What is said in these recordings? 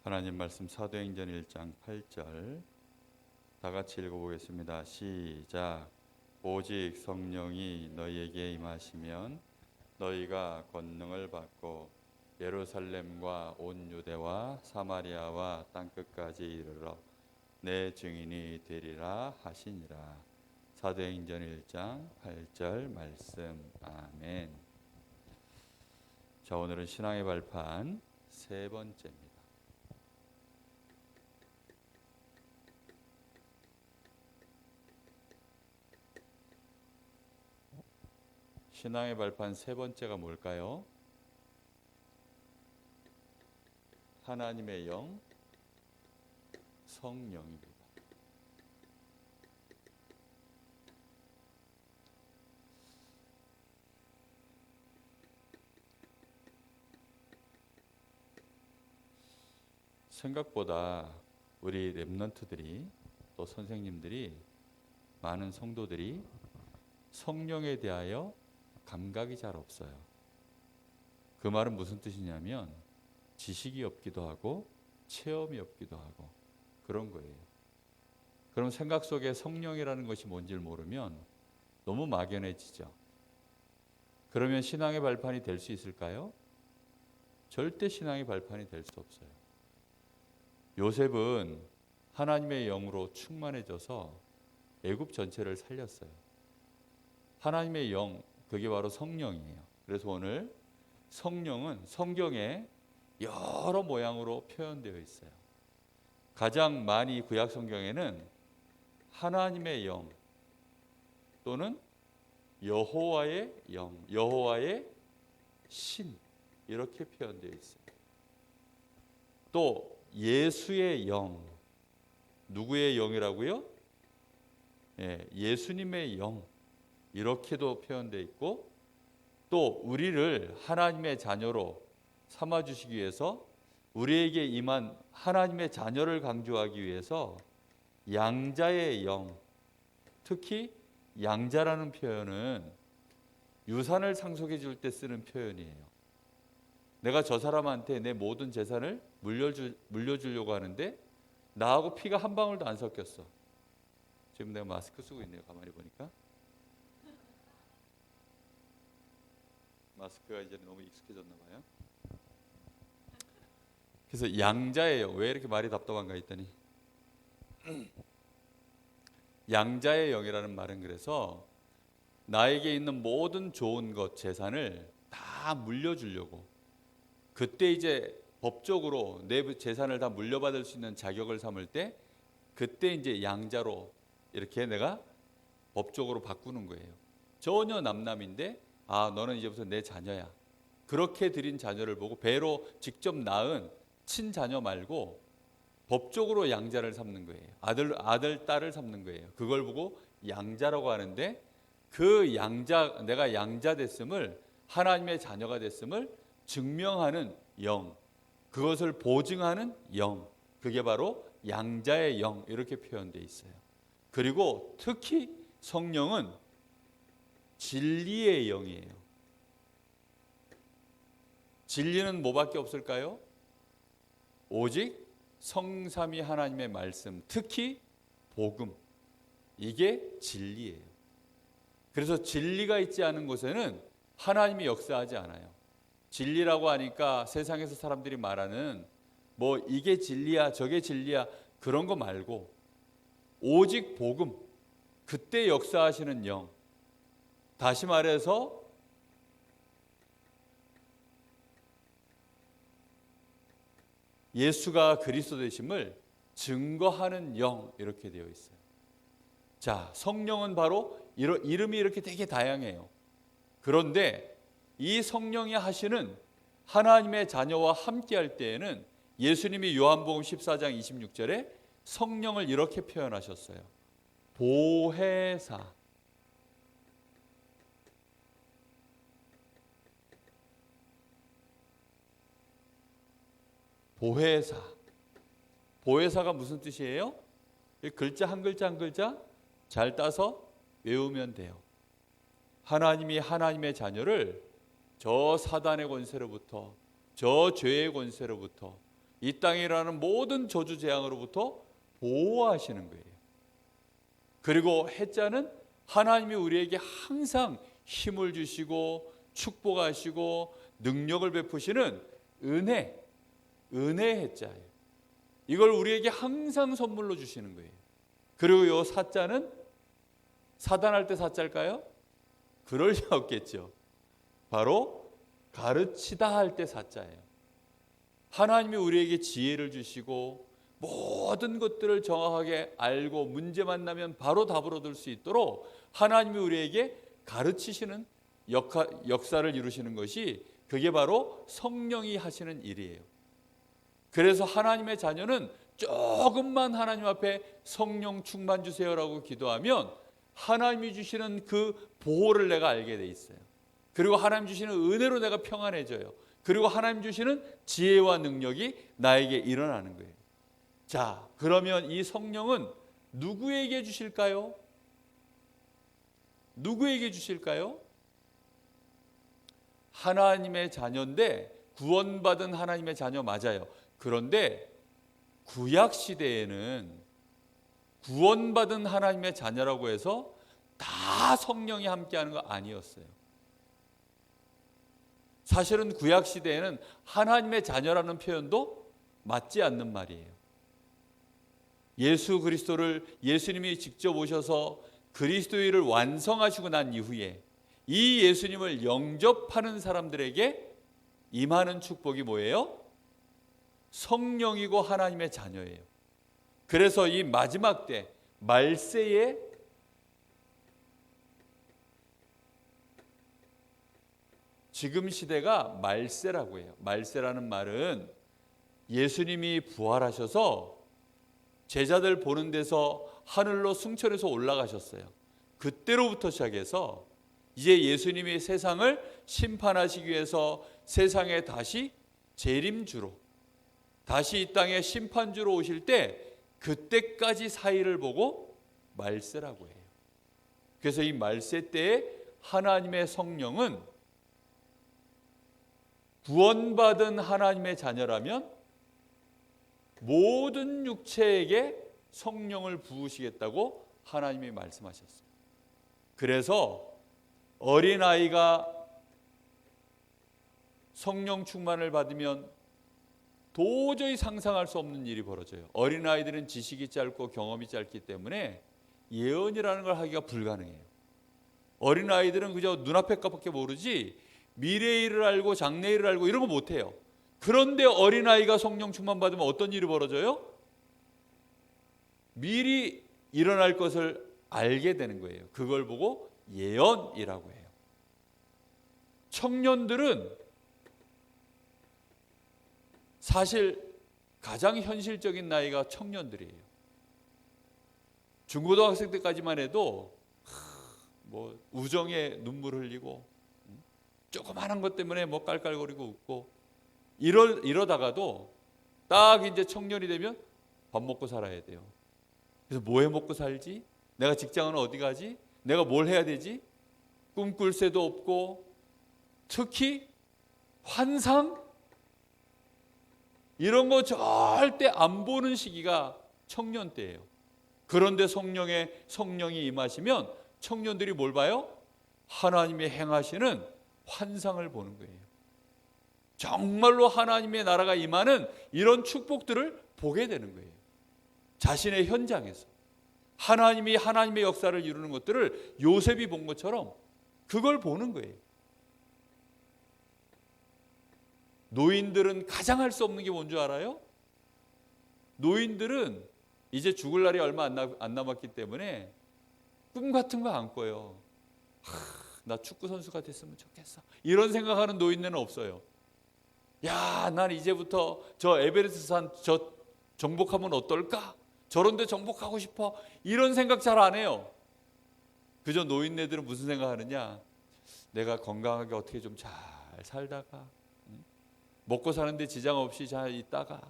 하나님 말씀 사도행전 1장 8절 다 같이 읽어보겠습니다. 시작. 오직 성령이 너희에게 임하시면 너희가 권능을 받고 예루살렘과 온 유대와 사마리아와 땅끝까지 이르러 내 증인이 되리라 하시니라. 사도행전 1장 8절 말씀. 아멘. 자, 오늘은 신앙의 발판 세 번째입니다. 신앙의 발판 세 번째가 뭘까요? 하나님의 영, 성령입니다. 생각보다 우리 렘넌트들이 또 선생님들이 많은 성도들이 성령에 대하여 감각이 잘 없어요. 그 말은 무슨 뜻이냐면 지식이 없기도 하고 체험이 없기도 하고 그런 거예요. 그럼 생각 속에 성령이라는 것이 뭔지를 모르면 너무 막연해지죠. 그러면 신앙의 발판이 될 수 있을까요? 절대 신앙의 발판이 될 수 없어요. 요셉은 하나님의 영으로 충만해져서 애굽 전체를 살렸어요. 하나님의 영, 그게 바로 성령이에요. 그래서 오늘 성령은 성경에 여러 모양으로 표현되어 있어요. 가장 많이 구약 성경에는 하나님의 영 또는 여호와의 영, 여호와의 신 이렇게 표현되어 있어요. 또 예수의 영, 누구의 영이라고요? 예수님의 영 이렇게도 표현되어 있고, 또 우리를 하나님의 자녀로 삼아주시기 위해서 우리에게 임한 하나님의 자녀를 강조하기 위해서 양자의 영, 특히 양자라는 표현은 유산을 상속해 줄 때 쓰는 표현이에요. 내가 저 사람한테 내 모든 재산을 물려주려고 하는데 나하고 피가 한 방울도 안 섞였어. 지금 내가 마스크 쓰고 있네요. 가만히 보니까 마스크가 이제 너무 익숙해졌나 봐요. 그래서 양자예요. 왜 이렇게 말이 답답한가 했더니 양자의 영이라는 말은 그래서 나에게 있는 모든 좋은 것, 재산을 다 물려주려고, 그때 이제 법적으로 내 재산을 다 물려받을 수 있는 자격을 삼을 때 그때 이제 양자로 이렇게 내가 법적으로 바꾸는 거예요. 전혀 남남인데 너는 이제부터 내 자녀야. 그렇게 드린 자녀를 보고 배로 직접 낳은 친자녀 말고 법적으로 양자를 삼는 거예요. 아들, 딸을 삼는 거예요. 그걸 보고 양자라고 하는데, 그 양자, 내가 양자 됐음을, 하나님의 자녀가 됐음을 증명하는 영, 그것을 보증하는 영, 그게 바로 양자의 영 이렇게 표현되어 있어요. 그리고 특히 성령은 진리의 영이에요. 진리는 뭐밖에 없을까요? 오직 성삼위 하나님의 말씀, 특히 복음, 이게 진리예요. 그래서 진리가 있지 않은 곳에는 하나님이 역사하지 않아요. 진리라고 하니까 세상에서 사람들이 말하는 뭐 이게 진리야 저게 진리야 그런 거 말고 오직 복음, 그때 역사하시는 영, 다시 말해서 예수가 그리스도 되심을 증거하는 영 이렇게 되어 있어요. 자, 성령은 바로 이름이 이렇게 되게 다양해요. 그런데 이 성령이 하시는 하나님의 자녀와 함께 할 때에는 예수님이 요한복음 14장 26절에 성령을 이렇게 표현하셨어요. 보혜사. 보혜사. 보혜사가 무슨 뜻이에요? 글자 한 글자 한 글자 잘 따서 외우면 돼요. 하나님이 하나님의 자녀를 저 사단의 권세로부터, 저 죄의 권세로부터, 이 땅에 일어나는 모든 저주 재앙으로부터 보호하시는 거예요. 그리고 해자는 하나님이 우리에게 항상 힘을 주시고 축복하시고 능력을 베푸시는 은혜의 해자예요. 이걸 우리에게 항상 선물로 주시는 거예요. 그리고 이 사자는 사단할 때 사자일까요? 그럴 리 없겠죠. 바로 가르치다 할 때 사자예요. 하나님이 우리에게 지혜를 주시고 모든 것들을 정확하게 알고 문제만 나면 바로 답을 얻을 수 있도록 하나님이 우리에게 가르치시는 역사를 이루시는 것이, 그게 바로 성령이 하시는 일이에요. 그래서 하나님의 자녀는 조금만 하나님 앞에 성령 충만 주세요라고 기도하면 하나님이 주시는 그 보호를 내가 알게 돼 있어요. 그리고 하나님 주시는 은혜로 내가 평안해져요. 그리고 하나님 주시는 지혜와 능력이 나에게 일어나는 거예요. 자, 그러면 이 성령은 누구에게 주실까요? 누구에게 주실까요? 하나님의 자녀인데, 구원받은 하나님의 자녀 맞아요. 그런데 구약 시대에는 구원받은 하나님의 자녀라고 해서 다 성령이 함께하는 거 아니었어요. 사실은 구약 시대에는 하나님의 자녀라는 표현도 맞지 않는 말이에요. 예수 그리스도를 예수님이 직접 오셔서 그리스도의를 완성하시고 난 이후에 이 예수님을 영접하는 사람들에게 임하는 축복이 뭐예요? 성령이고 하나님의 자녀예요. 그래서 이 마지막 때 말세에 지금 시대가 말세라고 해요. 말세라는 말은 예수님이 부활하셔서 제자들 보는 데서 하늘로 승천해서 올라가셨어요. 그때로부터 시작해서 이제 예수님이 세상을 심판하시기 위해서 세상에 다시 재림주로, 다시 이 땅에 심판주로 오실 때 그때까지 사이를 보고 말세라고 해요. 그래서 이 말세 때에 하나님의 성령은 구원받은 하나님의 자녀라면 모든 육체에게 성령을 부으시겠다고 하나님이 말씀하셨어요. 그래서 어린아이가 성령 충만을 받으면 도저히 상상할 수 없는 일이 벌어져요. 어린아이들은 지식이 짧고 경험이 짧기 때문에 예언이라는 걸 하기가 불가능해요. 어린아이들은 그저 눈앞에 것밖에 모르지 미래의 일을 알고 장래의 일을 알고 이런 거 못해요. 그런데 어린아이가 성령 충만 받으면 어떤 일이 벌어져요? 미리 일어날 것을 알게 되는 거예요. 그걸 보고 예언이라고 해요. 청년들은 사실 가장 현실적인 나이가 청년들이에요. 중고등학생 때까지만 해도 뭐 우정에 눈물 흘리고 조그마한 것 때문에 뭐 깔깔거리고 웃고 이러다가도 딱 이제 청년이 되면 밥 먹고 살아야 돼요. 그래서 뭐 해 먹고 살지? 내가 직장은 어디 가지? 내가 뭘 해야 되지? 꿈꿀 새도 없고, 특히 환상? 이런 거 절대 안 보는 시기가 청년 때예요. 그런데 성령이 임하시면 청년들이 뭘 봐요? 하나님이 행하시는 환상을 보는 거예요. 정말로 하나님의 나라가 임하는 이런 축복들을 보게 되는 거예요. 자신의 현장에서 하나님이 하나님의 역사를 이루는 것들을 요셉이 본 것처럼 그걸 보는 거예요. 노인들은 가장 할 수 없는 게 뭔 줄 알아요? 노인들은 이제 죽을 날이 얼마 안 남았기 때문에 꿈 같은 거 안 꿔요. 나 축구 선수가 됐으면 좋겠어. 이런 생각하는 노인네는 없어요. 야, 난 이제부터 저 에베레스트 산 저 정복하면 어떨까? 저런 데 정복하고 싶어. 이런 생각 잘 안 해요. 그저 노인네들은 무슨 생각하느냐? 내가 건강하게 어떻게 좀 잘 살다가 먹고 사는데 지장 없이 잘 있다가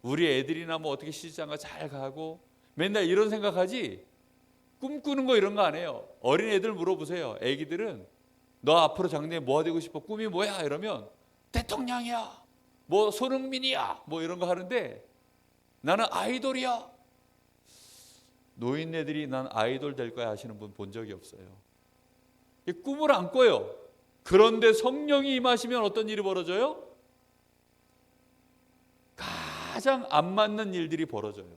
우리 애들이나 뭐 어떻게 시집장가 잘 가고 맨날 이런 생각하지 꿈꾸는 거 이런 거 안 해요. 어린 애들 물어보세요. 애기들은 너 앞으로 장래에 뭐가 되고 싶어? 꿈이 뭐야? 이러면 대통령이야. 뭐 손흥민이야 뭐 이런 거 하는데 나는 아이돌이야. 노인네들이 난 아이돌 될 거야 하시는 분 본 적이 없어요. 꿈을 안 꿔요. 그런데 성령이 임하시면 어떤 일이 벌어져요? 가장 안 맞는 일들이 벌어져요.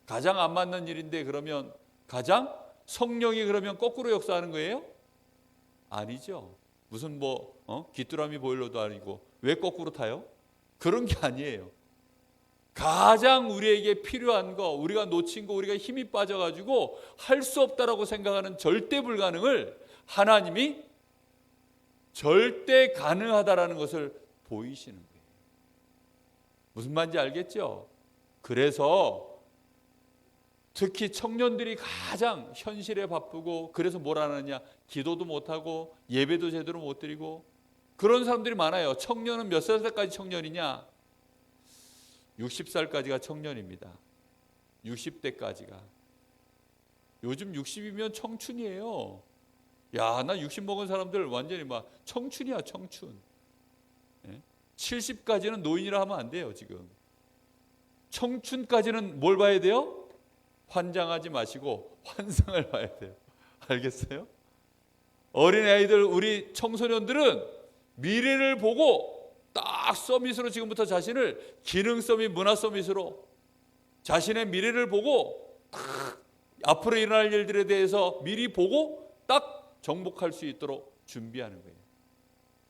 가장 안 맞는 일인데 그러면 가장 성령이 그러면 거꾸로 역사하는 거예요? 아니죠. 무슨 귀뚜라미 보일러도 아니고 왜 거꾸로 타요? 그런 게 아니에요. 가장 우리에게 필요한 거, 우리가 놓친 거, 우리가 힘이 빠져가지고 할 수 없다라고 생각하는 절대 불가능을 하나님이 절대 가능하다라는 것을 보이시는 거예요. 무슨 말인지 알겠죠? 그래서 특히 청년들이 가장 현실에 바쁘고 그래서 뭘 하느냐? 기도도 못하고 예배도 제대로 못 드리고 그런 사람들이 많아요. 청년은 몇 살까지 청년이냐? 60살까지가 청년입니다. 60대까지가. 요즘 60이면 청춘이에요. 야, 나 60 먹은 사람들 완전히 막 청춘이야, 청춘. 70까지는 노인이라 하면 안 돼요, 지금. 청춘까지는 뭘 봐야 돼요? 환장하지 마시고 환상을 봐야 돼요. 알겠어요? 어린아이들, 우리 청소년들은 미래를 보고 딱 서밋으로 지금부터 자신을 기능 서밋, 문화 서밋으로 자신의 미래를 보고 딱 앞으로 일어날 일들에 대해서 미리 보고 딱 정복할 수 있도록 준비하는 거예요.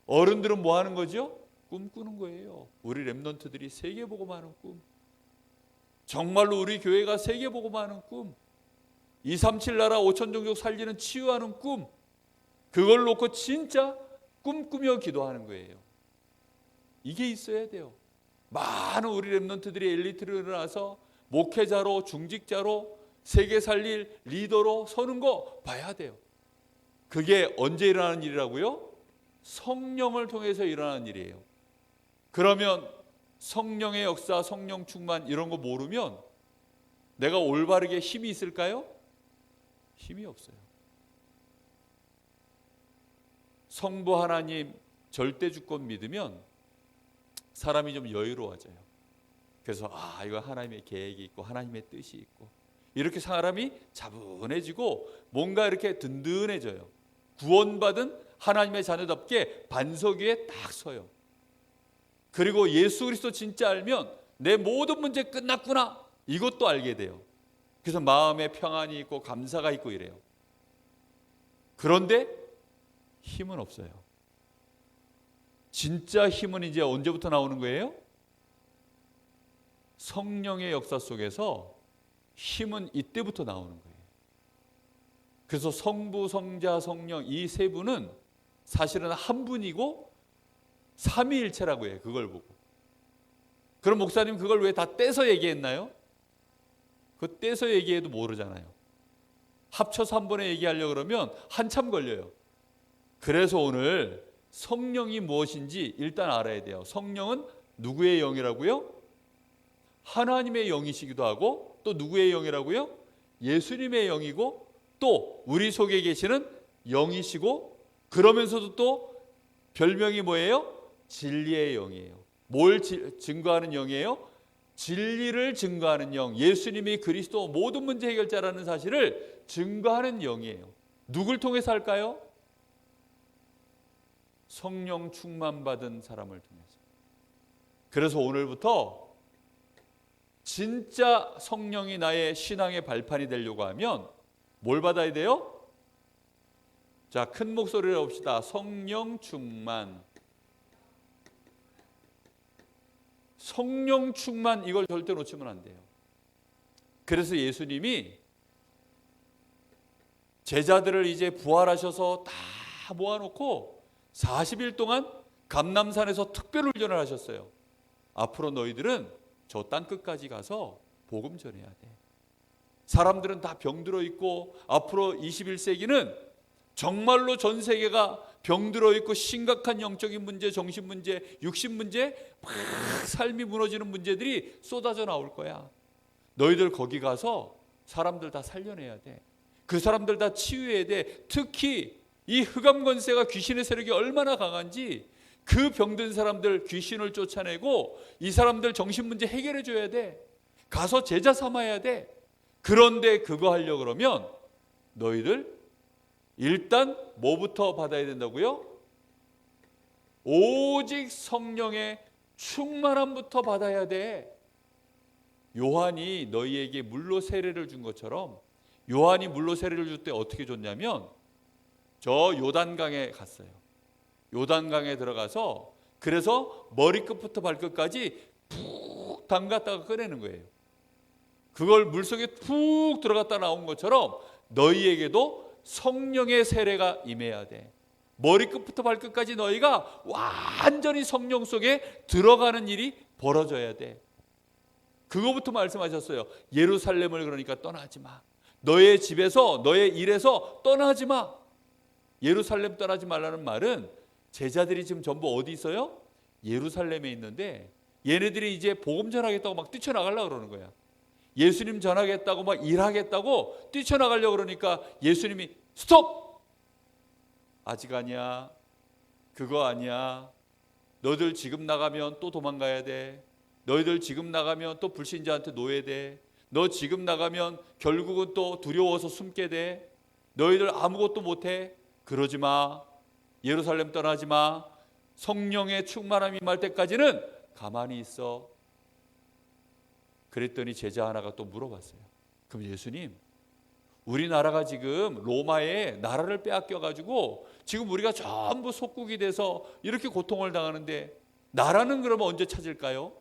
어른들은 뭐 하는 거죠? 꿈꾸는 거예요. 우리 렘넌트들이 세계 보고 마는 꿈. 정말로 우리 교회가 세계 보고 마는 꿈. 237 나라 5천 종족 살리는 치유하는 꿈. 그걸 놓고 진짜 꿈꾸며 기도하는 거예요. 이게 있어야 돼요. 많은 우리 렘넌트들이 엘리트로 일어나서 목회자로, 중직자로, 세계 살릴 리더로 서는 거 봐야 돼요. 그게 언제 일어나는 일이라고요? 성령을 통해서 일어나는 일이에요. 그러면 성령의 역사, 성령 충만 이런 거 모르면 내가 올바르게 힘이 있을까요? 힘이 없어요. 성부 하나님 절대 주권 믿으면 사람이 좀 여유로워져요. 그래서 이거 하나님의 계획이 있고 하나님의 뜻이 있고 이렇게 사람이 차분해지고 뭔가 이렇게 든든해져요. 구원받은 하나님의 자녀답게 반석 위에 딱 서요. 그리고 예수 그리스도 진짜 알면 내 모든 문제 끝났구나 이것도 알게 돼요. 그래서 마음에 평안이 있고 감사가 있고 이래요. 그런데 힘은 없어요. 진짜 힘은 이제 언제부터 나오는 거예요? 성령의 역사 속에서 힘은 이때부터 나오는 거예요. 그래서 성부, 성자, 성령 이 세 분은 사실은 한 분이고 삼위일체라고 해요. 그걸 보고. 그럼 목사님 그걸 왜 다 떼서 얘기했나요? 그 떼서 얘기해도 모르잖아요. 합쳐서 한 번에 얘기하려고 그러면 한참 걸려요. 그래서 오늘 성령이 무엇인지 일단 알아야 돼요. 성령은 누구의 영이라고요? 하나님의 영이시기도 하고 또 누구의 영이라고요? 예수님의 영이고 또 우리 속에 계시는 영이시고 그러면서도 또 별명이 뭐예요? 진리의 영이에요. 뭘 증거하는 영이에요? 진리를 증거하는 영. 예수님이 그리스도 모든 문제 해결자라는 사실을 증거하는 영이에요. 누굴 통해서 할까요? 성령 충만 받은 사람을 통해서. 그래서 오늘부터 진짜 성령이 나의 신앙의 발판이 되려고 하면 뭘 받아야 돼요? 자, 큰 목소리로 합시다. 성령 충만. 성령 충만 이걸 절대 놓치면 안 돼요. 그래서 예수님이 제자들을 이제 부활하셔서 다 모아놓고 40일 동안 감람산에서 특별 훈련을 하셨어요. 앞으로 너희들은 저 땅 끝까지 가서 복음 전해야 돼. 사람들은 다 병들어 있고 앞으로 21세기는 정말로 전 세계가 병들어 있고 심각한 영적인 문제, 정신 문제, 육신 문제, 막 삶이 무너지는 문제들이 쏟아져 나올 거야. 너희들 거기 가서 사람들 다 살려내야 돼. 그 사람들 다 치유해야 돼. 특히 이 흑암 권세가 귀신의 세력이 얼마나 강한지 그 병든 사람들 귀신을 쫓아내고 이 사람들 정신문제 해결해 줘야 돼. 가서 제자 삼아야 돼. 그런데 그거 하려고 그러면 너희들 일단 뭐부터 받아야 된다고요? 오직 성령의 충만함부터 받아야 돼. 요한이 너희에게 물로 세례를 준 것처럼, 요한이 물로 세례를 줄 때 어떻게 줬냐면 저 요단강에 갔어요. 요단강에 들어가서 그래서 머리끝부터 발끝까지 푹 담갔다가 꺼내는 거예요. 그걸 물속에 푹 들어갔다 나온 것처럼 너희에게도 성령의 세례가 임해야 돼. 머리끝부터 발끝까지 너희가 완전히 성령 속에 들어가는 일이 벌어져야 돼. 그거부터 말씀하셨어요. 예루살렘을 그러니까 떠나지 마. 너의 집에서, 너의 일에서 떠나지 마. 예루살렘 떠나지 말라는 말은 제자들이 지금 전부 어디 있어요? 예루살렘에 있는데 얘네들이 이제 복음 전하겠다고 막 뛰쳐나가려고 그러는 거야. 예수님 전하겠다고 막 일하겠다고 뛰쳐나가려고 그러니까 예수님이 스톱! 아직 아니야. 그거 아니야. 너희들 지금 나가면 또 도망가야 돼. 너희들 지금 나가면 또 불신자한테 노예돼. 너 지금 나가면 결국은 또 두려워서 숨게 돼. 너희들 아무것도 못해. 그러지 마. 예루살렘 떠나지 마. 성령의 충만함이 임할 때까지는 가만히 있어. 그랬더니 제자 하나가 또 물어봤어요. 그럼 예수님, 우리나라가 지금 로마에 나라를 빼앗겨가지고 지금 우리가 전부 속국이 돼서 이렇게 고통을 당하는데 나라는 그러면 언제 찾을까요?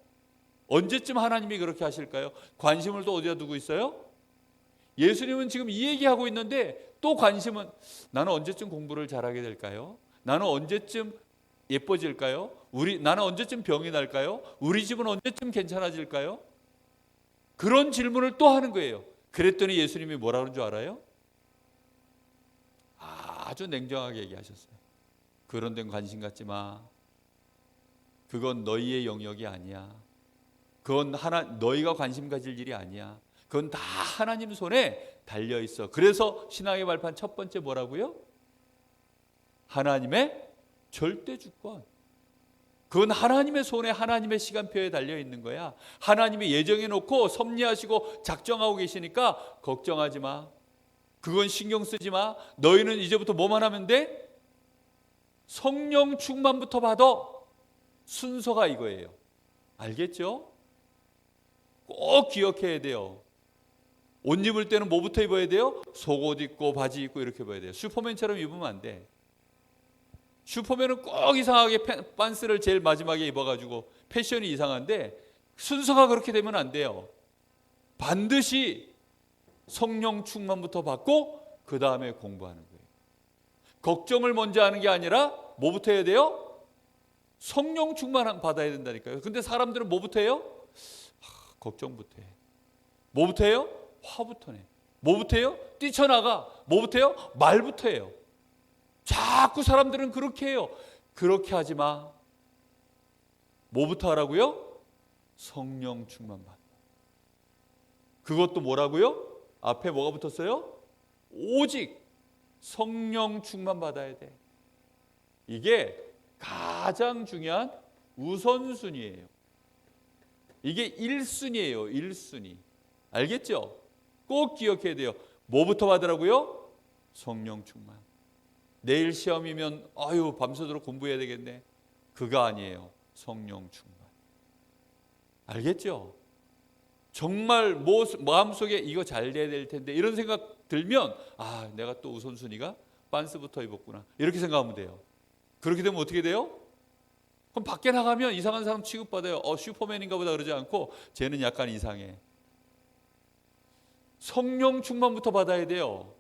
언제쯤 하나님이 그렇게 하실까요? 관심을 또 어디다 두고 있어요? 예수님은 지금 이 얘기하고 있는데 또 관심은 나는 언제쯤 공부를 잘하게 될까요? 나는 언제쯤 예뻐질까요? 나는 언제쯤 병이 날까요? 우리 집은 언제쯤 괜찮아질까요? 그런 질문을 또 하는 거예요. 그랬더니 예수님이 뭐라 그런 줄 알아요? 아주 냉정하게 얘기하셨어요. 그런 데는 관심 갖지 마. 그건 너희의 영역이 아니야. 그건 너희가 관심 가질 일이 아니야. 그건 다 하나님 손에 달려 있어. 그래서 신앙의 발판 첫 번째 뭐라고요? 하나님의 절대 주권. 그건 하나님의 손에, 하나님의 시간표에 달려 있는 거야. 하나님이 예정해 놓고 섭리하시고 작정하고 계시니까 걱정하지 마. 그건 신경 쓰지 마. 너희는 이제부터 뭐만 하면 돼? 성령 충만부터 받아. 순서가 이거예요. 알겠죠? 꼭 기억해야 돼요. 옷 입을 때는 뭐부터 입어야 돼요? 속옷 입고 바지 입고 이렇게 입어야 돼요. 슈퍼맨처럼 입으면 안 돼. 슈퍼맨은 꼭 이상하게 빤스를 제일 마지막에 입어가지고 패션이 이상한데 순서가 그렇게 되면 안 돼요. 반드시 성령 충만부터 받고 그 다음에 공부하는 거예요. 걱정을 먼저 하는 게 아니라 뭐부터 해야 돼요? 성령 충만 받아야 된다니까요. 근데 사람들은 뭐부터 해요? 걱정부터 해. 뭐부터 해요? 화부터 내. 뭐부터 해요? 뛰쳐나가. 뭐부터 해요? 말부터 해요. 자꾸 사람들은 그렇게 해요. 그렇게 하지 마. 뭐부터 하라고요? 성령 충만 받아. 그것도 뭐라고요? 앞에 뭐가 붙었어요? 오직 성령 충만 받아야 돼. 이게 가장 중요한 우선순위예요. 이게 1순위예요. 1순위. 알겠죠? 꼭 기억해야 돼요. 뭐부터 받으라고요? 성령 충만. 내일 시험이면 아유 밤새도록 공부해야 되겠네. 그거 아니에요. 성령 충만. 알겠죠? 정말 마음속에 이거 잘 돼야 될 텐데 이런 생각 들면 내가 또 우선순위가 빤스부터 입었구나. 이렇게 생각하면 돼요. 그렇게 되면 어떻게 돼요? 그럼 밖에 나가면 이상한 사람 취급받아요. 슈퍼맨인가 보다 그러지 않고 쟤는 약간 이상해. 성령 충만부터 받아야 돼요.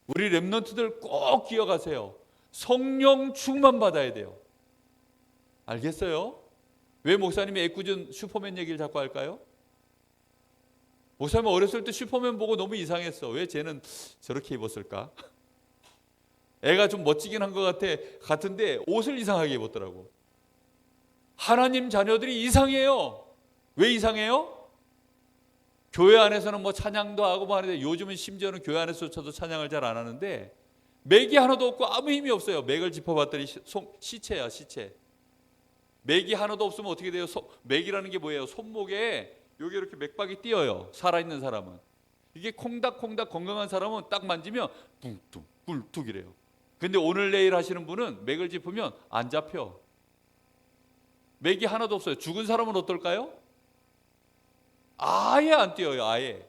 우리 렘넌트들 꼭 기억하세요. 성령 충만 받아야 돼요. 알겠어요? 왜 목사님이 애꿎은 슈퍼맨 얘기를 자꾸 할까요? 목사님 어렸을 때 슈퍼맨 보고 너무 이상했어. 왜 쟤는 저렇게 입었을까? 애가 좀 멋지긴 한 것 같은데 옷을 이상하게 입었더라고. 하나님 자녀들이 이상해요. 왜 이상해요? 교회 안에서는 뭐 찬양도 하고 뭐 하는데 요즘은 심지어는 교회 안에서조차도 찬양을 잘 안 하는데 맥이 하나도 없고 아무 힘이 없어요. 맥을 짚어봤더니 시체야, 시체. 맥이 하나도 없으면 어떻게 돼요? 맥이라는 게 뭐예요? 손목에 여기 이렇게 맥박이 뛰어요. 살아있는 사람은. 이게 콩닥콩닥 건강한 사람은 딱 만지면 붕툭 꿀뚝 이래요. 근데 오늘 내일 하시는 분은 맥을 짚으면 안 잡혀. 맥이 하나도 없어요. 죽은 사람은 어떨까요? 아예 안 뛰어요. 아예.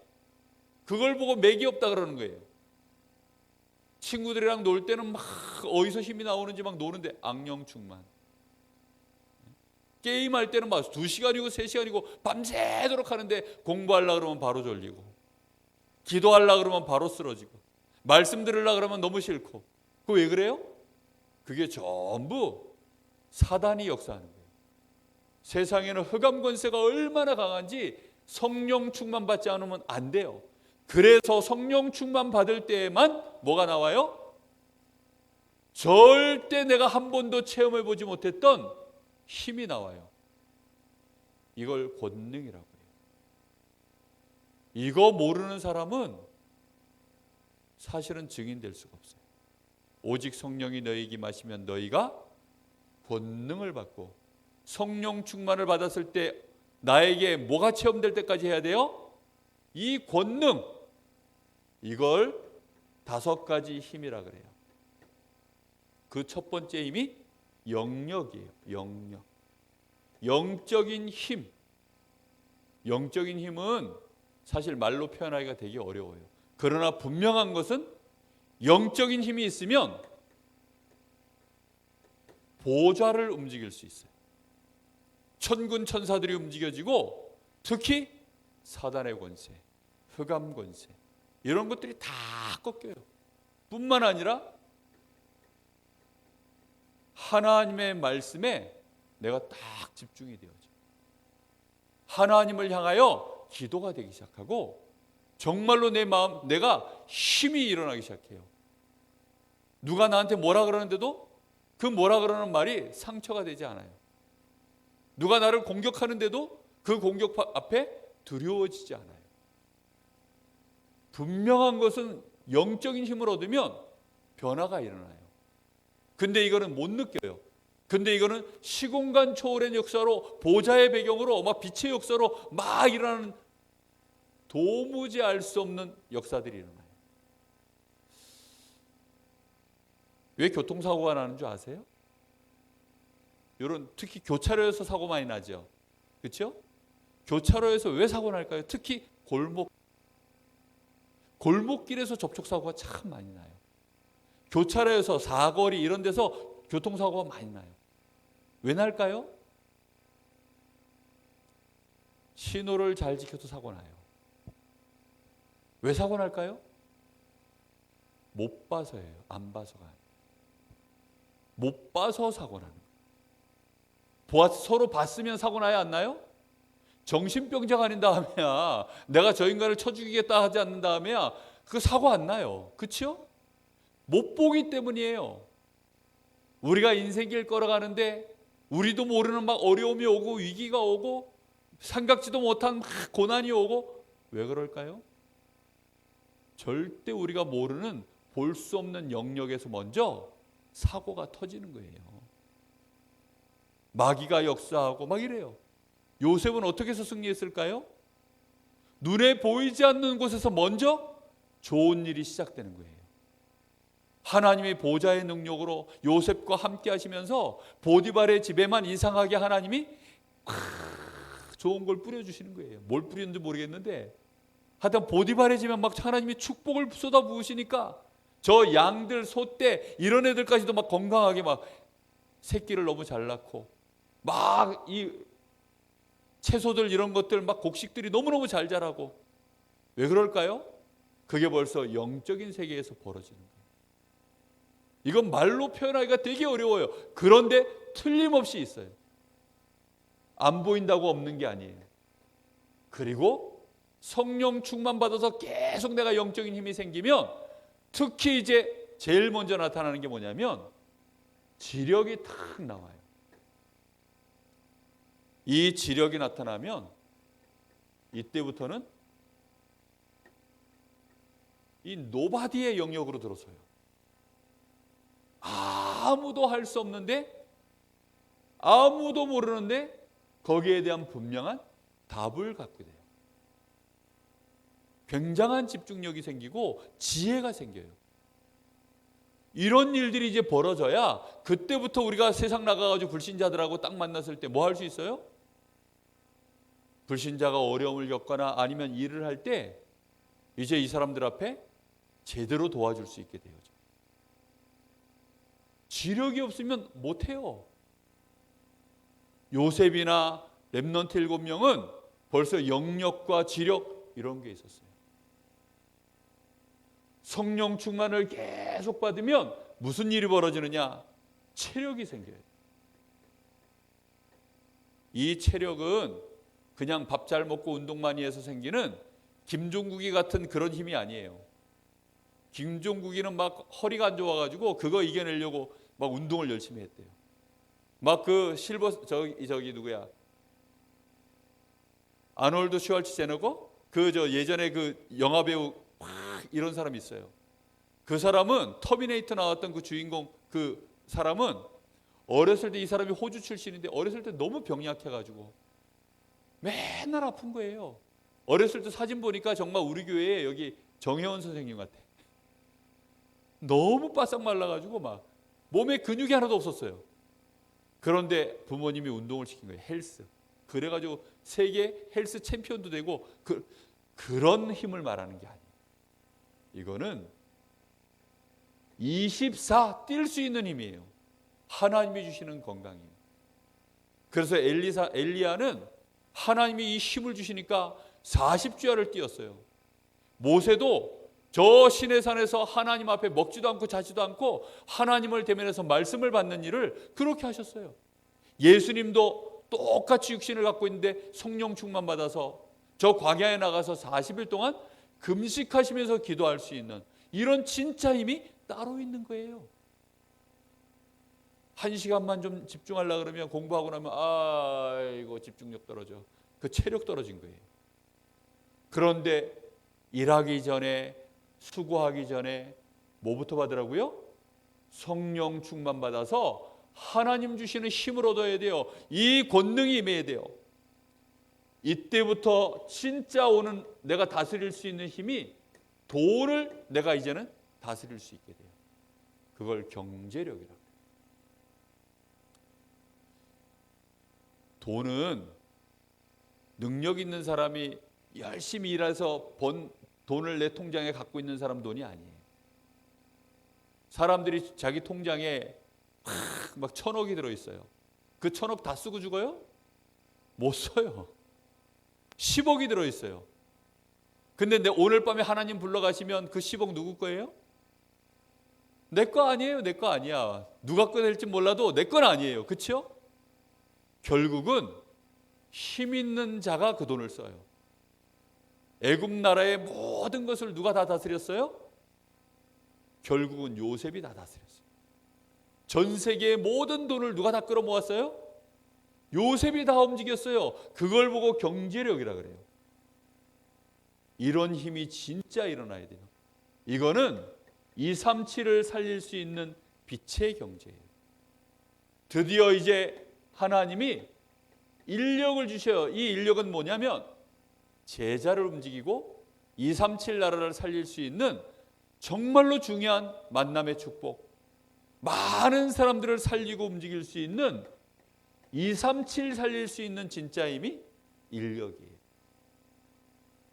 그걸 보고 맥이 없다 그러는 거예요. 친구들이랑 놀 때는 막 어디서 힘이 나오는지 막 노는데 악령충만. 게임할 때는 막 2시간이고 3시간이고 밤새도록 하는데 공부하려고 그러면 바로 졸리고, 기도하려고 그러면 바로 쓰러지고, 말씀 들으려고 그러면 너무 싫고. 그거 왜 그래요? 그게 전부 사단이 역사하는 거예요. 세상에는 흑암 권세가 얼마나 강한지 성령 충만 받지 않으면 안 돼요. 그래서 성령 충만 받을 때에만 뭐가 나와요? 절대 내가 한 번도 체험해 보지 못했던 힘이 나와요. 이걸 권능이라고 해요. 이거 모르는 사람은 사실은 증인될 수가 없어요. 오직 성령이 너희에게 임하시면 너희가 권능을 받고, 성령 충만을 받았을 때 나에게 뭐가 체험될 때까지 해야 돼요? 이 권능, 이걸 5가지 힘이라 그래요. 그 첫 번째 힘이 영력이에요. 영력. 영적인 힘. 영적인 힘은 사실 말로 표현하기가 되게 어려워요. 그러나 분명한 것은 영적인 힘이 있으면 보좌를 움직일 수 있어요. 천군 천사들이 움직여지고, 특히 사단의 권세, 흑암 권세, 이런 것들이 다 꺾여요. 뿐만 아니라 하나님의 말씀에 내가 딱 집중이 되어져. 하나님을 향하여 기도가 되기 시작하고, 정말로 내 마음, 내가 힘이 일어나기 시작해요. 누가 나한테 뭐라 그러는데도 그 뭐라 그러는 말이 상처가 되지 않아요. 누가 나를 공격하는데도 그 공격 앞에 두려워지지 않아요. 분명한 것은 영적인 힘을 얻으면 변화가 일어나요. 근데 이거는 못 느껴요. 근데 이거는 시공간 초월의 역사로, 보좌의 배경으로, 막 빛의 역사로 막 일어나는, 도무지 알 수 없는 역사들이 일어나요. 왜 교통사고가 나는 줄 아세요? 이런, 특히 교차로에서 사고 많이 나죠. 그렇죠? 교차로에서 왜 사고 날까요? 특히 골목길에서 접촉사고가 참 많이 나요. 교차로에서, 사거리 이런 데서 교통사고가 많이 나요. 왜 날까요? 신호를 잘 지켜도 사고 나요. 왜 사고 날까요? 못 봐서예요. 안 봐서가 아니에요. 못 봐서 사고 나는 거예요. 서로 봤으면 사고 나야 안 나요? 정신병자가 아닌 다음에야, 내가 저 인간을 쳐 죽이겠다 하지 않는 다음에야 그 사고 안 나요. 그렇죠? 못 보기 때문이에요. 우리가 인생길 걸어가는데 우리도 모르는 막 어려움이 오고 위기가 오고 생각지도 못한 막 고난이 오고, 왜 그럴까요? 절대 우리가 모르는, 볼 수 없는 영역에서 먼저 사고가 터지는 거예요. 마귀가 역사하고 막 이래요. 요셉은 어떻게 해서 승리했을까요? 눈에 보이지 않는 곳에서 먼저 좋은 일이 시작되는 거예요. 하나님의 보좌의 능력으로 요셉과 함께 하시면서 보디발의 집에만 이상하게 하나님이 좋은 걸 뿌려주시는 거예요. 뭘 뿌리는지 모르겠는데 하여튼 보디발의 집에 막 하나님이 축복을 쏟아 부으시니까 저 양들, 소떼 이런 애들까지도 막 건강하게 막 새끼를 너무 잘 낳고, 막 이 채소들 이런 것들 막 곡식들이 너무너무 잘 자라고. 왜 그럴까요? 그게 벌써 영적인 세계에서 벌어지는 거예요. 이건 말로 표현하기가 되게 어려워요. 그런데 틀림없이 있어요. 안 보인다고 없는 게 아니에요. 그리고 성령 충만 받아서 계속 내가 영적인 힘이 생기면, 특히 이제 제일 먼저 나타나는 게 뭐냐면 지력이 탁 나와요. 이 지력이 나타나면 이때부터는 이 노바디의 영역으로 들어서요. 아무도 할 수 없는데, 아무도 모르는데 거기에 대한 분명한 답을 갖게 돼요. 굉장한 집중력이 생기고 지혜가 생겨요. 이런 일들이 이제 벌어져야 그때부터 우리가 세상 나가가지고 불신자들하고 딱 만났을 때 뭐 할 수 있어요? 불신자가 어려움을 겪거나 아니면 일을 할 때 이제 이 사람들 앞에 제대로 도와줄 수 있게 되어져. 지력이 없으면 못해요. 요셉이나 렘넌트 7명은 벌써 영역과 지력 이런 게 있었어요. 성령 충만을 계속 받으면 무슨 일이 벌어지느냐? 체력이 생겨요. 이 체력은 그냥 밥 잘 먹고 운동 많이 해서 생기는 김종국이 같은 그런 힘이 아니에요. 김종국이는 막 허리가 안 좋아가지고 그거 이겨내려고 막 운동을 열심히 했대요. 막 그 실버 저기 누구야? 아놀드 슈왈츠제네거? 그 저 예전에 그 영화 배우 이런 사람이 있어요. 그 사람은 터미네이터 나왔던 그 주인공 그 사람은 어렸을 때 이 사람이 호주 출신인데 어렸을 때 너무 병이 약해가지고 맨날 아픈 거예요. 어렸을 때 사진 보니까 정말 우리 교회에 여기 정혜원 선생님 같아. 너무 바싹 말라가지고 막 몸에 근육이 하나도 없었어요. 그런데 부모님이 운동을 시킨 거예요. 헬스. 그래가지고 세계 헬스 챔피언도 되고 그런 힘을 말하는 게 아니에요. 이거는 24 뛸 수 있는 힘이에요. 하나님이 주시는 건강이에요. 그래서 엘리야는 하나님이 이 힘을 주시니까 40주야를 뛰었어요. 모세도 저 시내산에서 하나님 앞에 먹지도 않고 자지도 않고 하나님을 대면해서 말씀을 받는 일을 그렇게 하셨어요. 예수님도 똑같이 육신을 갖고 있는데 성령 충만 받아서 저 광야에 나가서 40일 동안 금식하시면서 기도할 수 있는 이런 진짜 힘이 따로 있는 거예요. 1시간만 좀 집중하려고 그러면 공부하고 나면 아이고 집중력 떨어져. 그 체력 떨어진 거예요. 그런데 일하기 전에 수고하기 전에 뭐부터 받으라고요? 성령 충만 받아서 하나님 주시는 힘을 얻어야 돼요. 이 권능이 임해야 돼요. 이때부터 진짜 오는 내가 다스릴 수 있는 힘이 돈을 내가 이제는 다스릴 수 있게 돼요. 그걸 경제력이라고 해요. 돈은 능력 있는 사람이 열심히 일해서 번 돈을 내 통장에 갖고 있는 사람 돈이 아니에요. 사람들이 자기 통장에 막 1,000억이 들어있어요. 그 1,000억 다 쓰고 죽어요? 못 써요. 10억이 들어있어요. 근데 오늘 밤에 하나님 불러가시면 그 10억 누구 거예요? 내 거 아니에요. 내 거 아니야. 누가 거 될지 몰라도 내 건 아니에요. 그렇죠? 결국은 힘 있는 자가 그 돈을 써요. 애굽 나라의 모든 것을 누가 다 다스렸어요? 결국은 요셉이 다 다스렸어요. 전 세계의 모든 돈을 누가 다 끌어모았어요? 요셉이 다 움직였어요. 그걸 보고 경제력이라 그래요. 이런 힘이 진짜 일어나야 돼요. 이거는 237을 살릴 수 있는 빛의 경제예요. 드디어 이제 하나님이 인력을 주셔요. 이 인력은 뭐냐면 제자를 움직이고 237 나라를 살릴 수 있는 정말로 중요한 만남의 축복, 많은 사람들을 살리고 움직일 수 있는 237 살릴 수 있는 진짜 힘이 인력이에요.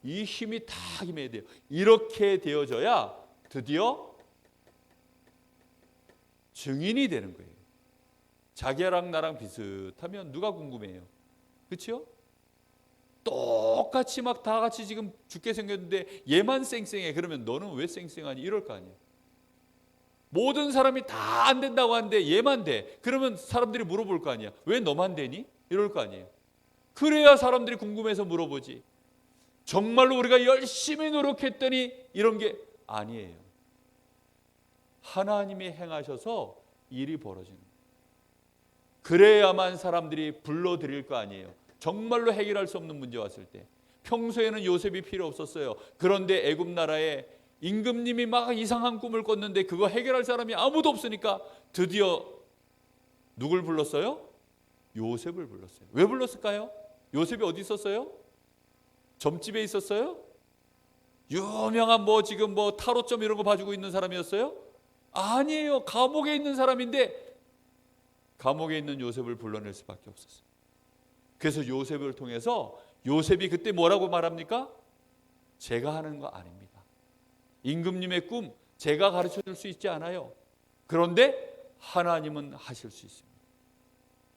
이 힘이 다 힘해야 돼요. 이렇게 되어져야 드디어 증인이 되는 거예요. 자기랑 나랑 비슷하면 누가 궁금해요? 그렇죠? 똑같이 막 다 같이 지금 죽게 생겼는데 얘만 쌩쌩해. 그러면 너는 왜 쌩쌩하니? 이럴 거 아니에요. 모든 사람이 다 안 된다고 하는데 얘만 돼. 그러면 사람들이 물어볼 거 아니야. 왜 너만 되니? 이럴 거 아니에요. 그래야 사람들이 궁금해서 물어보지. 정말로 우리가 열심히 노력했더니 이런 게 아니에요. 하나님이 행하셔서 일이 벌어지는 거예요. 그래야만 사람들이 불러드릴 거 아니에요. 정말로 해결할 수 없는 문제 왔을 때. 평소에는 요셉이 필요 없었어요. 그런데 애굽 나라에 임금님이 막 이상한 꿈을 꿨는데 그거 해결할 사람이 아무도 없으니까 드디어 누굴 불렀어요? 요셉을 불렀어요. 왜 불렀을까요? 요셉이 어디 있었어요? 점집에 있었어요? 유명한 지금 타로점 이런 거 봐주고 있는 사람이었어요? 아니에요. 감옥에 있는 사람인데 감옥에 있는 요셉을 불러낼 수밖에 없었어요. 그래서 요셉을 통해서 요셉이 그때 뭐라고 말합니까? 제가 하는 거 아닙니다. 임금님의 꿈 제가 가르쳐 줄 수 있지 않아요. 그런데 하나님은 하실 수 있습니다.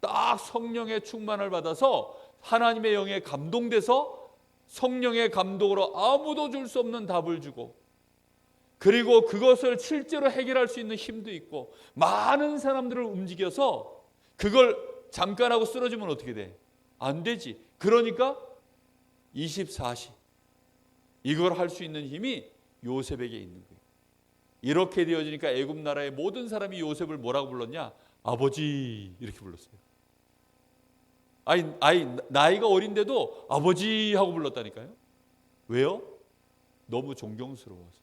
딱 성령의 충만을 받아서 하나님의 영에 감동돼서 성령의 감동으로 아무도 줄 수 없는 답을 주고, 그리고 그것을 실제로 해결할 수 있는 힘도 있고 많은 사람들을 움직여서 그걸 잠깐 하고 쓰러지면 어떻게 돼? 안 되지. 그러니까 24시 이걸 할 수 있는 힘이 요셉에게 있는 거예요. 이렇게 되어지니까 애굽 나라의 모든 사람이 요셉을 뭐라고 불렀냐? 아버지 이렇게 불렀어요. 아이 나이가 어린데도 아버지 하고 불렀다니까요. 왜요? 너무 존경스러워서.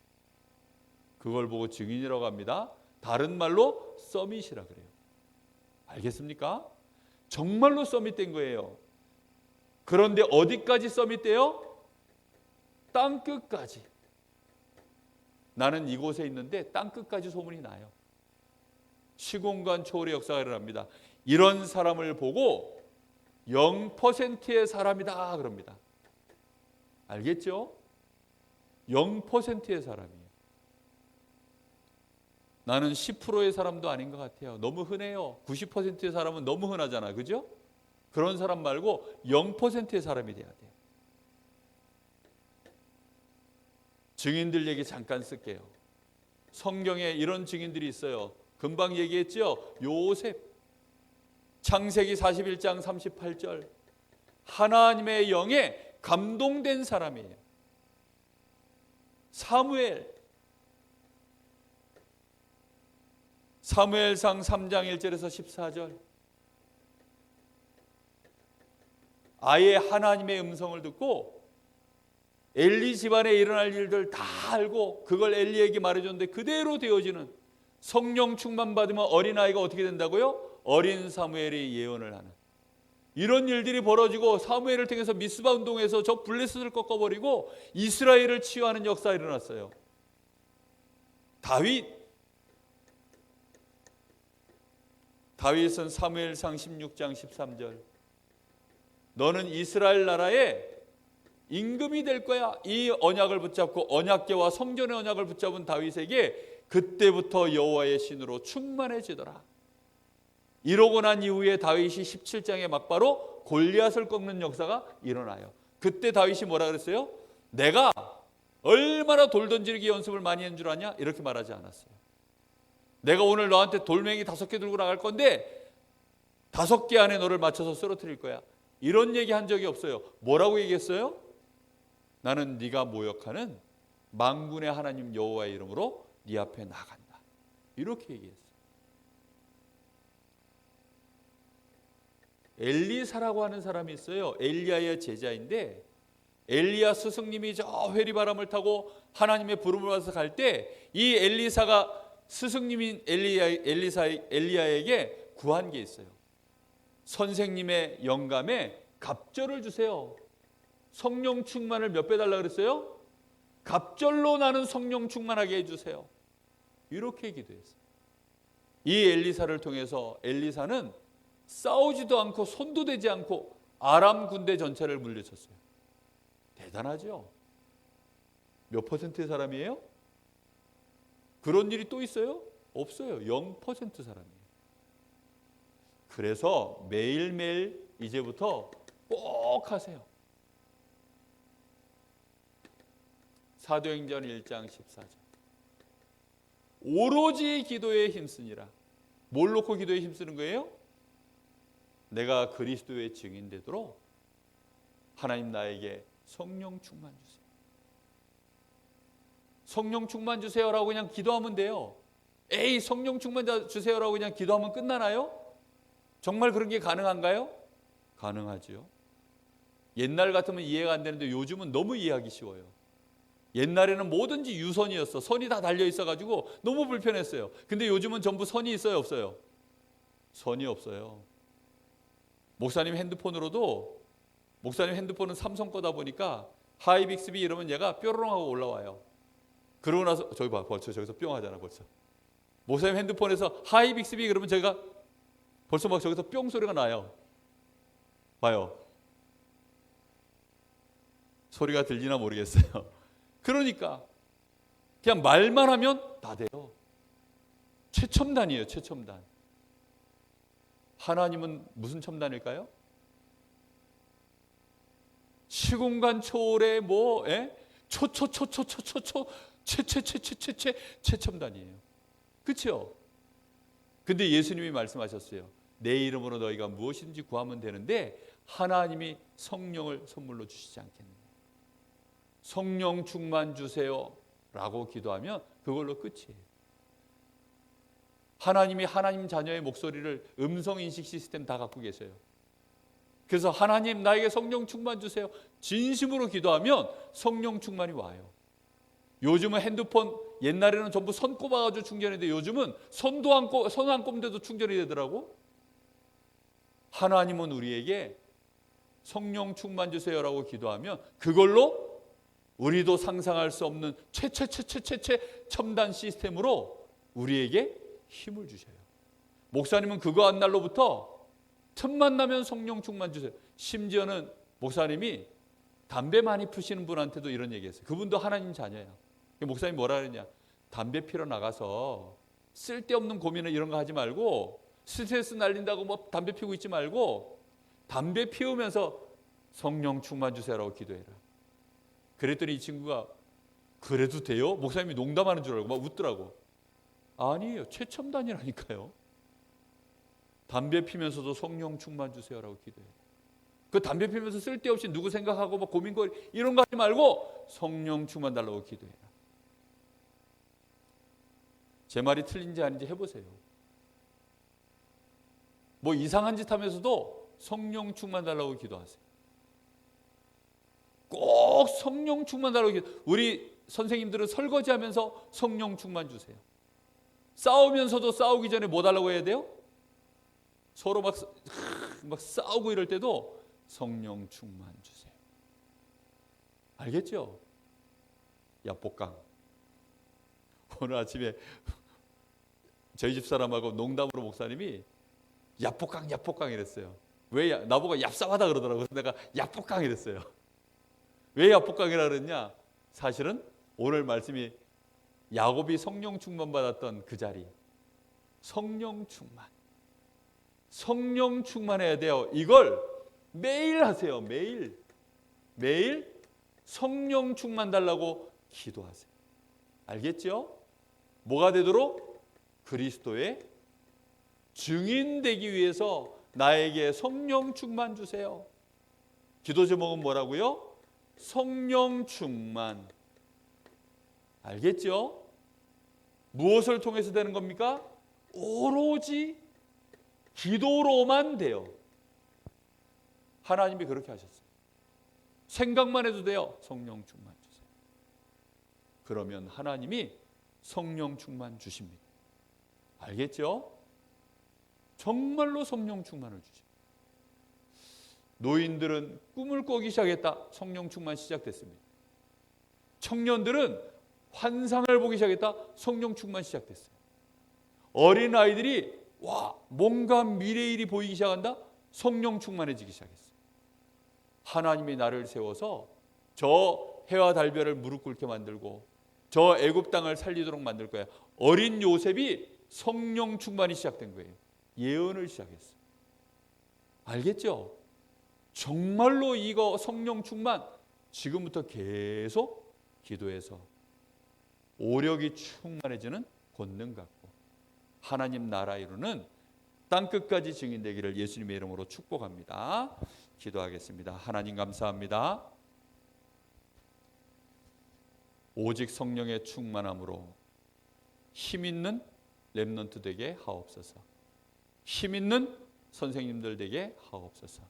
그걸 보고 증인이라고 합니다. 다른 말로 서밋이라 그래요. 알겠습니까? 정말로 서밋된 거예요. 그런데 어디까지 서밋돼요? 땅끝까지. 나는 이곳에 있는데 땅끝까지 소문이 나요. 시공간 초월의 역사가 일어납니다. 이런 사람을 보고 0%의 사람이다 그럽니다. 알겠죠? 0%의 사람이에요. 나는 10%의 사람도 아닌 것 같아요. 너무 흔해요. 90%의 사람은 너무 흔하잖아. 그죠? 그런 사람 말고 0%의 사람이 돼야 돼요. 증인들 얘기 잠깐 쓸게요. 성경에 이런 증인들이 있어요. 금방 얘기했죠? 요셉. 창세기 41장 38절. 하나님의 영에 감동된 사람이에요. 사무엘상 3장 1절에서 14절. 아예 하나님의 음성을 듣고 엘리 집안에 일어날 일들 다 알고 그걸 엘리에게 말해줬는데 그대로 되어지는, 성령 충만 받으면 어린아이가 어떻게 된다고요? 어린 사무엘이 예언을 하는 이런 일들이 벌어지고, 사무엘을 통해서 미스바 운동에서 저 블레셋을 꺾어버리고 이스라엘을 치유하는 역사가 일어났어요. 다윗은 사무엘상 16장 13절. 너는 이스라엘 나라의 임금이 될 거야. 이 언약을 붙잡고 언약궤와 성전의 언약을 붙잡은 다윗에게 그때부터 여호와의 신으로 충만해지더라. 이러고 난 이후에 다윗이 17장의 막바로 골리앗을 꺾는 역사가 일어나요. 그때 다윗이 뭐라 그랬어요? 내가 얼마나 돌 던지기 연습을 많이 한 줄 아냐? 이렇게 말하지 않았어요. 내가 오늘 너한테 돌멩이 5개 들고 나갈 건데 5개 안에 너를 맞춰서 쓰러뜨릴 거야. 이런 얘기 한 적이 없어요. 뭐라고 얘기했어요? 나는 네가 모욕하는 만군의 하나님 여호와의 이름으로 네 앞에 나간다. 이렇게 얘기했어요. 엘리사라고 하는 사람이 있어요. 엘리야의 제자인데, 엘리야 스승님이 저 회리바람을 타고 하나님의 부름을 받아서 갈 때 이 엘리사가 스승님인 엘리야에게 구한 게 있어요. 선생님의 영감에 갑절을 주세요. 성령 충만을 몇 배 달라 그랬어요? 갑절로 나는 성령 충만하게 해주세요. 이렇게 기도했어요. 이 엘리사를 통해서 엘리사는 싸우지도 않고 손도 대지 않고 아람 군대 전체를 물리쳤어요. 대단하죠? 몇 퍼센트의 사람이에요? 그런 일이 또 있어요? 없어요. 0% 사람이에요. 그래서 매일매일 이제부터 꼭 하세요. 사도행전 1장 14절. 오로지 기도에 힘쓰니라. 뭘 놓고 기도에 힘쓰는 거예요? 내가 그리스도의 증인 되도록 하나님 나에게 성령 충만 주세요. 성령 충만 주세요라고 그냥 기도하면 돼요. 에이 성령 충만 주세요라고 그냥 기도하면 끝나나요? 정말 그런 게 가능한가요? 가능하죠. 옛날 같으면 이해가 안 되는데 요즘은 너무 이해하기 쉬워요. 옛날에는 뭐든지 유선이었어. 선이 다 달려 있어가지고 너무 불편했어요. 근데 요즘은 전부 선이 있어요, 없어요? 선이 없어요. 목사님 핸드폰으로도, 목사님 핸드폰은 삼성 거다 보니까 하이 빅스비 이러면 얘가 뾰로롱 하고 올라와요. 그러고 나서 저기 봐, 벌써 저기서 뿅 하잖아. 벌써 목사님 핸드폰에서 하이 빅스비 그러면 제가 벌써 막 저기서 뿅 소리가 나요. 봐요. 소리가 들리나 모르겠어요. 그러니까 그냥 말만 하면 다 돼요. 최첨단이에요. 최첨단. 하나님은 무슨 첨단일까요? 시공간 초월의 뭐 초초초초초초초 최첨단이에요. 그렇죠? 근데 예수님이 말씀하셨어요. 내 이름으로 너희가 무엇이든지 구하면 되는데 하나님이 성령을 선물로 주시지 않겠느냐. 성령 충만 주세요 라고 기도하면 그걸로 끝이에요. 하나님이 하나님 자녀의 목소리를 음성인식 시스템 다 갖고 계세요. 그래서 하나님 나에게 성령 충만 주세요. 진심으로 기도하면 성령 충만이 와요. 요즘은 핸드폰, 옛날에는 전부 선 꼽아가지고 충전했는데 요즘은 선 안 꼽는데도 충전이 되더라고. 하나님은 우리에게 성령 충만 주세요라고 기도하면 그걸로 우리도 상상할 수 없는 첨단 시스템으로 우리에게 힘을 주셔요. 목사님은 그거 한 날로부터 틈만 나면 성령 충만 주세요. 심지어는 목사님이 담배 많이 피우시는 분한테도 이런 얘기했어요. 그분도 하나님 자녀예요. 목사님이 뭐라 그러냐, 담배 피러 나가서 쓸데없는 고민을 이런 거 하지 말고, 스트레스 날린다고 뭐 담배 피우고 있지 말고 담배 피우면서 성령 충만 주세요라고 기도해라. 그랬더니 이 친구가 그래도 돼요? 목사님이 농담하는 줄 알고 막 웃더라고. 아니에요. 최첨단이라니까요. 담배 피면서도 성령 충만 주세요라고 기도해요. 그 담배 피면서 쓸데없이 누구 생각하고 막 고민거리 이런 거 하지 말고 성령 충만 달라고 기도해라. 제 말이 틀린지 아닌지 해보세요. 뭐 이상한 짓 하면서도 성령 충만 달라고 기도하세요. 꼭 성령 충만 달라고 기도. 우리 선생님들은 설거지하면서 성령 충만 주세요. 싸우면서도 싸우기 전에 뭐 달라고 해야 돼요? 서로 막 싸우고 이럴 때도 성령 충만 주세요. 알겠죠? 야복강. 오늘 아침에 저희 집 사람하고 농담으로 목사님이 야복강 이랬어요. 왜 나보고 얍삽하다 그러더라고요. 내가 야복강 이랬어요. 왜 야복강이라 그랬냐? 사실은 오늘 말씀이 야곱이 성령 충만 받았던 그 자리. 성령 충만해야 돼요. 이걸 매일 하세요. 매일 성령 충만 달라고 기도하세요. 알겠죠? 뭐가 되도록? 그리스도의 증인 되기 위해서 나에게 성령 충만 주세요. 기도 제목은 뭐라고요? 성령 충만. 알겠죠? 무엇을 통해서 되는 겁니까? 오로지 기도로만 돼요. 하나님이 그렇게 하셨어요. 생각만 해도 돼요. 성령 충만 주세요. 그러면 하나님이 성령 충만 주십니다. 알겠죠? 정말로 성령 충만을 주죠. 노인들은 꿈을 꾸기 시작했다. 성령 충만 시작됐습니다. 청년들은 환상을 보기 시작했다. 성령 충만 시작됐어요. 어린아이들이 뭔가 미래의 일이 보이기 시작한다. 성령 충만해지기 시작했어요. 하나님이 나를 세워서 저 해와 달별을 무릎 꿇게 만들고 저 애굽 땅을 살리도록 만들 거야. 어린 요셉이 성령 충만이 시작된 거예요. 예언을 시작했어요. 알겠죠? 정말로 이거 성령 충만 지금부터 계속 기도해서 오력이 충만해지는 권능 갖고 하나님 나라 이루는 땅끝까지 증인되기를 예수님의 이름으로 축복합니다. 기도하겠습니다. 하나님 감사합니다. 오직 성령의 충만함으로 힘있는 렘넌트 되게 하옵소서. 힘있는 선생님들 되게 하옵소서.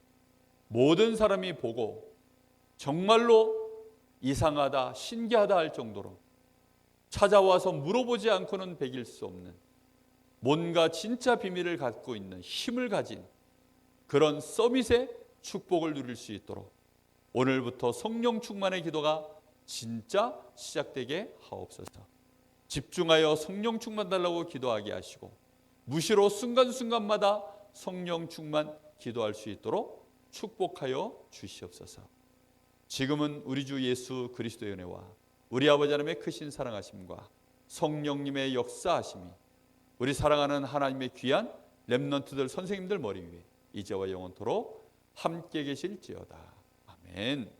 모든 사람이 보고 정말로 이상하다, 신기하다 할 정도로 찾아와서 물어보지 않고는 배길 수 없는 뭔가 진짜 비밀을 갖고 있는 힘을 가진 그런 서밋의 축복을 누릴 수 있도록 오늘부터 성령 충만의 기도가 진짜 시작되게 하옵소서. 집중하여 성령 충만 달라고 기도하게 하시고 무시로 순간순간마다 성령 충만 기도할 수 있도록 축복하여 주시옵소서. 지금은 우리 주 예수 그리스도의 은혜와 우리 아버지 하나님의 크신 사랑하심과 성령님의 역사하심이 우리 사랑하는 하나님의 귀한 렘넌트들 선생님들 머리 위에 이제와 영원토록 함께 계실지어다. 아멘.